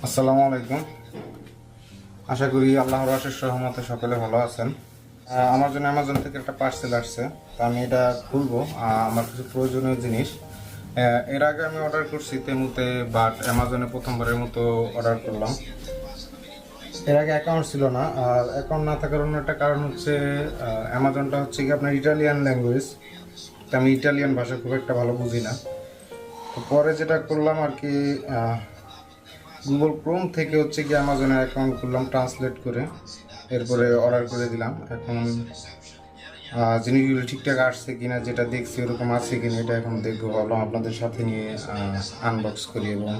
আসসালামু আলাইকুম। আশা করি আল্লাহর অশেষ রহমতে সকলে ভালো আছেন। আমার জন্য অ্যামাজন থেকে একটা পার্সেল আসছে, তো আমি এটা খুলবো। আমার কিছু প্রয়োজনীয় জিনিস। এর আগে আমি অর্ডার করছি তেমুতে, বাট অ্যামাজনে প্রথমবারের মতো অর্ডার করলাম। এর আগে অ্যাকাউন্ট ছিল না, আর অ্যাকাউন্ট না থাকার অন্য একটা কারণ হচ্ছে অ্যামাজনটা হচ্ছে কি আপনার ইটালিয়ান ল্যাঙ্গুয়েজ, তো আমি ইটালিয়ান ভাষা খুব একটা ভালো বুঝি না। তো পরে যেটা করলাম আর কি, গুগল ক্রোম থেকে হচ্ছে কি অ্যামাজনের অ্যাকাউন্ট খুললাম ট্রান্সলেট করে, এরপরে অর্ডার করে দিলাম। এখন জিনিসগুলো ঠিকঠাক আসছে কিনা, যেটা দেখছি ওরকম আছে কিনা এটা এখন দেখবো। ভাবলাম আপনাদের সাথে নিয়ে আনবক্স করি, এবং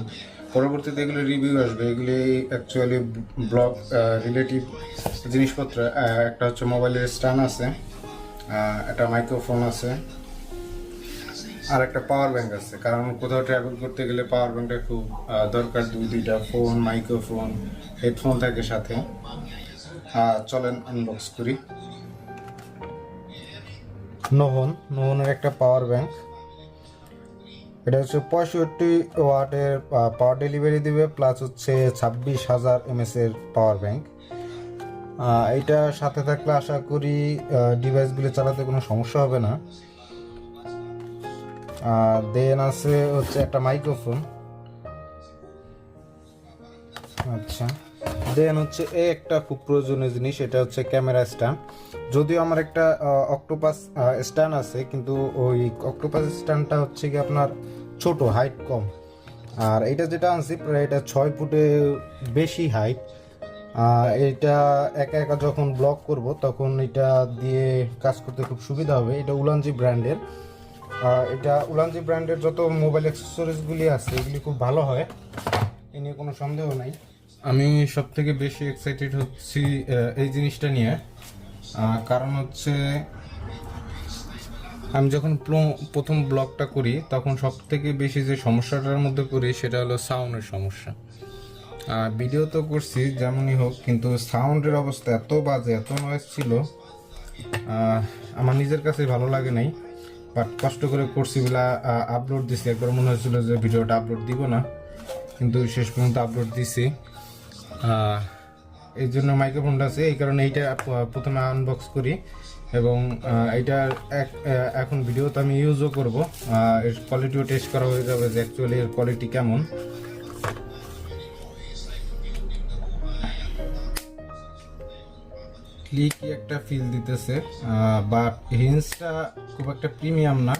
পরবর্তীতে এগুলো রিভিউ আসবে। এগুলি অ্যাকচুয়ালি ব্লগ রিলেটিভ জিনিসপত্র। একটা হচ্ছে মোবাইলের স্ট্যান্ড আছে, একটা মাইক্রোফোন আছে, আর একটা পাওয়ার ব্যাংক আছে। কারণ কোথাও ট্রাভেল করতে গেলে পাওয়ার ব্যাংকটা খুব দরকার। দুইটা ফোন, মাইক্রোফোন, হেডফোন থাকে সাথে। চলেন আনবক্স করি। নোহনের একটা পাওয়ার ব্যাংক। এটা হচ্ছে 65 ওয়াটের পাওয়ার ডেলিভারি দিবে, প্লাস হচ্ছে 26,000 mAh এর পাওয়ার ব্যাংক। এইটার সাথে থাকলে আশা করি ডিভাইসগুলো চালাতে কোনো সমস্যা হবে না। দেন আছে হচ্ছে একটা মাইক্রোফোন। আচ্ছা, দেন হচ্ছে এই একটা খুব প্রয়োজনীয় জিনিস, এটা হচ্ছে ক্যামেরা স্ট্যান্ড। যদিও আমার একটা অক্টোপাস স্ট্যান্ড আছে, কিন্তু ওই অক্টোপাস স্ট্যান্ডটা হচ্ছে কি আপনার ছোট, হাইট কম। আর এটা যেটা আনছি প্রায় এটা 6 ফুটে বেশি হাইট। এটা একা একা যখন ব্লগ করব তখন এটা দিয়ে কাজ করতে খুব সুবিধা হবে। এটা উলানজি ব্র্যান্ডের। এটা উলানজি ব্র্যান্ডের যত মোবাইল অ্যাক্সেসরিজগুলি আছে এগুলি খুব ভালো হয়, এ নিয়ে কোনো সন্দেহ নাই। আমি সব থেকে বেশি এক্সাইটেড হচ্ছি এই জিনিসটা নিয়ে। কারণ হচ্ছে আমি যখন প্রথম ব্লগটা করি তখন সব থেকে বেশি যে সমস্যাটার মধ্যে পড়ি সেটা হলো সাউন্ডের সমস্যা। ভিডিও তো করছি যেমনই হোক, কিন্তু সাউন্ডের অবস্থা এত বাজে, এত নয়েজ ছিল, আমার নিজের কাছে ভালো লাগে নাই। বাট কষ্ট করে করছি বলে আপলোড দিছি। একবার মনে হয়েছিল যে ভিডিওটা আপলোড দিব না, কিন্তু শেষ পর্যন্ত আপলোড দিছি। এই জন্য মাইক্রোফোনটা আছে, এই কারণে এইটা প্রথমে আনবক্স করি। এবং এইটার এখন ভিডিওতে আমি ইউজও করব। এর কোয়ালিটিও টেস্ট করা হয়ে যাবে যে অ্যাকচুয়ালি এর কোয়ালিটি কেমন। ক্লিকই একটা ফিল দিতেছে, বাট হিন্সটা খুব একটা প্রিমিয়াম না।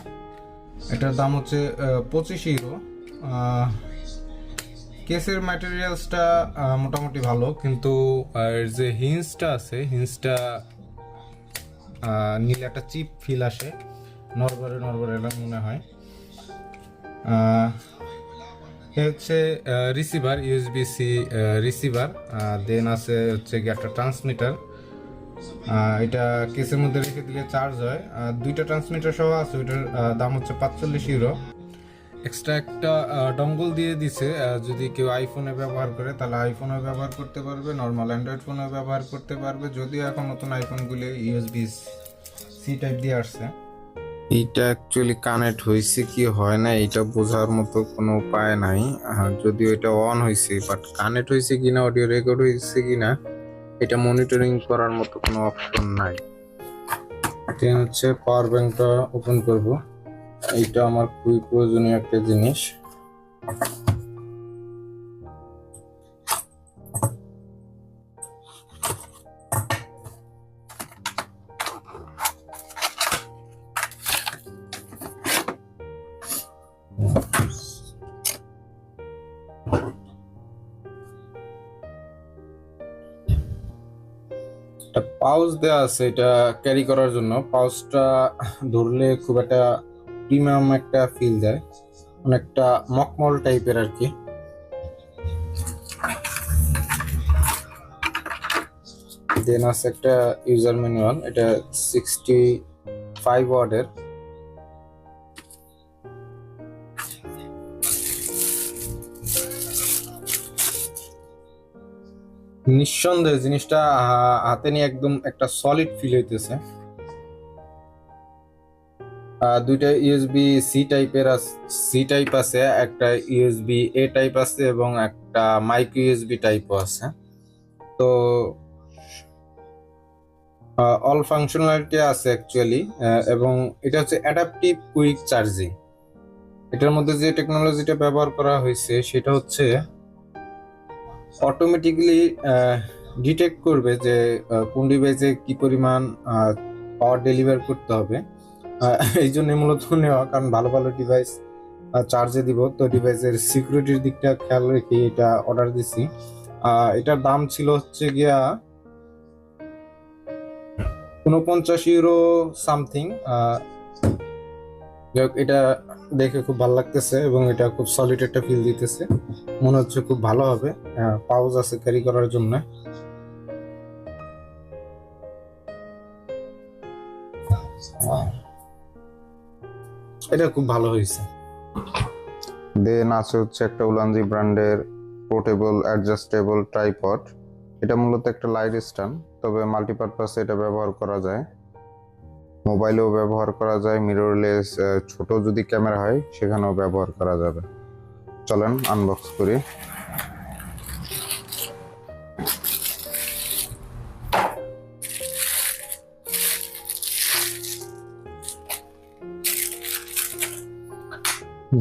এটার দাম হচ্ছে 25 ইউরো। কেসের ম্যাটেরিয়ালসটা মোটামুটি ভালো, কিন্তু এর যে হিন্সটা আছে, হিন্সটা নিলে একটা চিপ ফিল আসে, নরবরে নরবরে মনে হয়। এ হচ্ছে রিসিভার, ইউএসবি সি রিসিভার। দেন আছে হচ্ছে কি একটা ট্রান্সমিটার। এটা কেসের মধ্যে রেখে দিলে চার্জ হয়। দুইটা ট্রান্সমিটার সহ আছে, ওইটার দাম হচ্ছে 45 ইউরো। এক্সট্রা একটা ডঙ্গল দিয়ে দিছে। যদি কেউ আইফোনে ব্যবহার করে তাহলে আইফোনে ব্যবহার করতে পারবে, নর্মাল অ্যান্ড্রয়েড ফোনে ব্যবহার করতে পারবে। যদিও এখন নতুন আইফোনগুলি ইউএসবি সি টাইপ দিয়ে আসছে। এইটা অ্যাকচুয়ালি কানেক্ট হয়েছে কি হয় না এটা বোঝার মতো কোনো উপায় নাই। যদিও এটা অন হয়েছে, বাট কানেক্ট হয়েছে কিনা, অডিও রেকর্ড হয়েছে কিনা এটা মনিটরিং করার মতো কোনো অপশন নাই। এটা হচ্ছে পাওয়ার ব্যাংকটা ওপেন করব। এইটা আমার খুবই প্রয়োজনীয় একটা জিনিস। পাউচ দেওয়া আছে এটা ক্যারি করার জন্য। পাউচটা ধরলে খুব একটা প্রিমিয়াম একটা ফিল দেয়, অনেকটা মকমল টাইপের আর কি। দেন আছে একটা ইউজার ম্যানুয়াল, এটা 65 ওয়াটের। নিঃসন্দেহে জিনিসটা হাতে নিয়ে একদম একটা সলিড ফিল হইতেছে। দুইটা ইউএসবি সি টাইপ আছে, একটা ইউএসবি এ টাইপ আছে এবং একটা মাইক্রো ইউএসবি টাইপও আছে। তো অল ফাংশনালিটি আছে অ্যাকচুয়ালি, এবং এটা হচ্ছে অ্যাডাপটিভ কুইক চার্জিং। এটার মধ্যে যে টেকনোলজিটা ব্যবহার করা হয়েছে সেটা হচ্ছে অটোমেটিক্যালি ডিটেক্ট করবে যে কোন ডিভাইসে কি পরিমাণ পাওয়ার ডেলিভার করতে হবে। এই জন্য মূলত নেওয়া, কারণ ভালো ভালো ডিভাইস চার্জে দিব, তো ডিভাইসের সিকিউরিটির দিকটা খেয়াল রেখে এটা অর্ডার দিছি। এটার দাম ছিল হচ্ছে গিয়া 49 ইউরো সামথিং। যাই হোক, এটা দেখে খুব ভালো লাগতেছে এবং এটা খুব সলিড একটা ফিল দিতেছে, মনে হচ্ছে খুব ভালো হবে। পাউচ আছে ক্যারি করার জন্য। এটা খুব ভালো হয়েছে। দেন আছে হচ্ছে একটা উলানজি ব্র্যান্ডের পোর্টেবল অ্যাডজাস্টেবল ট্রাইপড। এটা মূলত একটা লাইট স্ট্যান্ড, তবে মাল্টিপারপাসে এটা ব্যবহার করা যায়, মোবাইলেও ব্যবহার করা যায়, মিররলেস ছোট যদি ক্যামেরা হয় সেখানেও ব্যবহার করা যাবে। চলেন আনবক্স করি।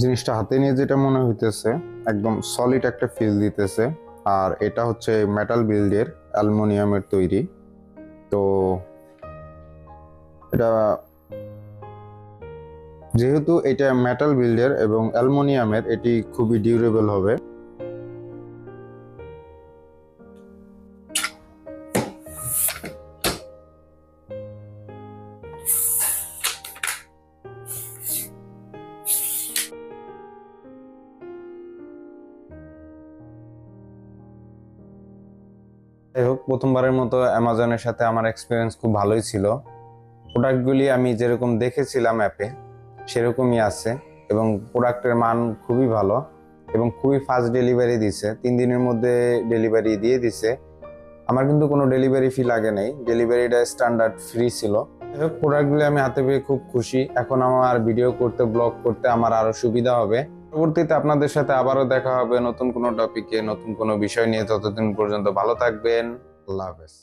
জিনিসটা হাতে নিয়ে যেটা মনে হইতেছে, একদম সলিড একটা ফিল দিতেছে। আর এটা হচ্ছে মেটাল বিল্ডের, অ্যালুমিনিয়ামের তৈরি। তো এটা যেহেতু এটা মেটাল বিল্ডের এবং অ্যালুমিনিয়ামের, এটি খুবই ডিউরেবল হবে। যাই হোক, প্রথমবারের মতো অ্যামাজনের সাথে আমার এক্সপিরিয়েন্স খুব ভালোই ছিল। প্রোডাক্টগুলি আমি যেরকম দেখেছিলাম অ্যাপে সেরকমই আছে এবং প্রোডাক্টের মান খুবই ভালো এবং খুবই ফাস্ট ডেলিভারি দিছে। 3 দিনের মধ্যে ডেলিভারি দিয়ে দিছে। আমার কিন্তু কোনো ডেলিভারি ফি লাগে নাই, ডেলিভারিটা স্ট্যান্ডার্ড ফ্রি ছিল। প্রোডাক্টগুলি আমি হাতে পেয়ে খুব খুশি। এখন আমার ভিডিও করতে, ব্লগ করতে আমার আরো সুবিধা হবে। পরবর্তীতে আপনাদের সাথে আবারও দেখা হবে নতুন কোনো টপিকে, নতুন কোনো বিষয় নিয়ে। ততদিন পর্যন্ত ভালো থাকবেন। আল্লাহ হাফেজ।